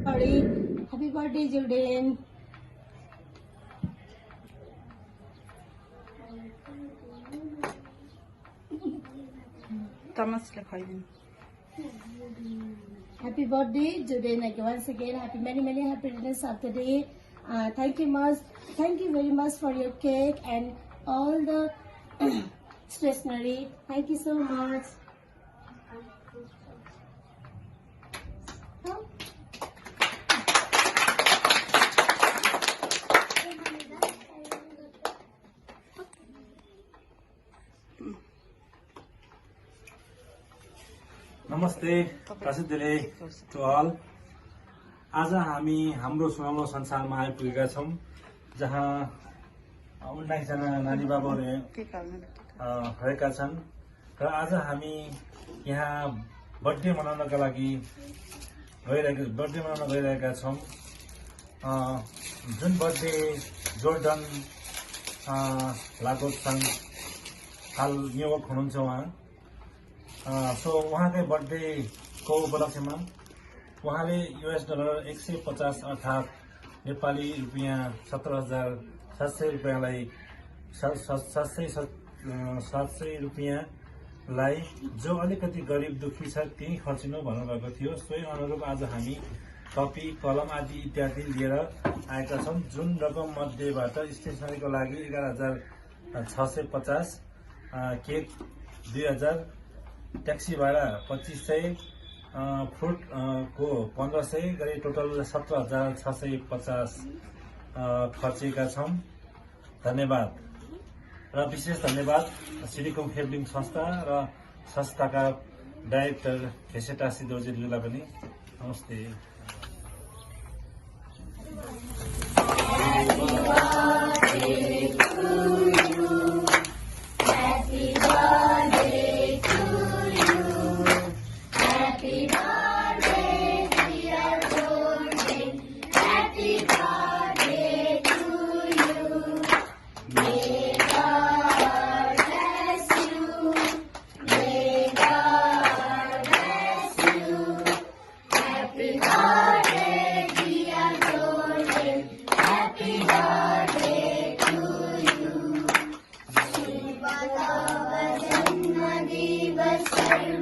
Sorry. Happy birthday, Jordan. Happy birthday, Jordan. Once again, many happy returns of the day. Thank you very much for your cake and all the stationery. Thank you so much. Namaste, Prasidile to all. आज हामी हाम्रो सुनौलो संसारमा आइपुगेका छौं जहाँ 19 जना नानी बाबुहरू रहेका छन् र आज हामी यहाँ बर्थडे मनाउनका लागि गइरहेका छौं जुन बर्थडे जोर्डन लागोस छन् हाल न्युयोर्क हुनुहुन्छ उहाँ सो उहाँकै बर्थडे को उपलक्ष्यमा उहाँले US डलर 150 अर्थात नेपाली रुपियाँ 17,700 रुपियाँलाई 700 रुपियाँलाई जो अलिकति गरिब दुखी छ त्यही खर्चिनु भन्नुभएको थियो सोही अनुरूप आज हामी कपी कलम आदि इत्यादि लिएर आएका छौं जुन रकम मध्येबाट स्टेशनरीको लागि 11,650 केक 2,000 ट्याक्सी भाडा 2,500 फ्रुट को 1,500 गरी टोटल 17,650 खर्चेका छौं धन्यवाद र विशेष धन्यवाद सिडिकोम फेब्लिङ संस्था र संस्थाका डाइरेक्टर खेसेटा सिद्धोजीलाई पनि नमस्ते Jnanadivasayu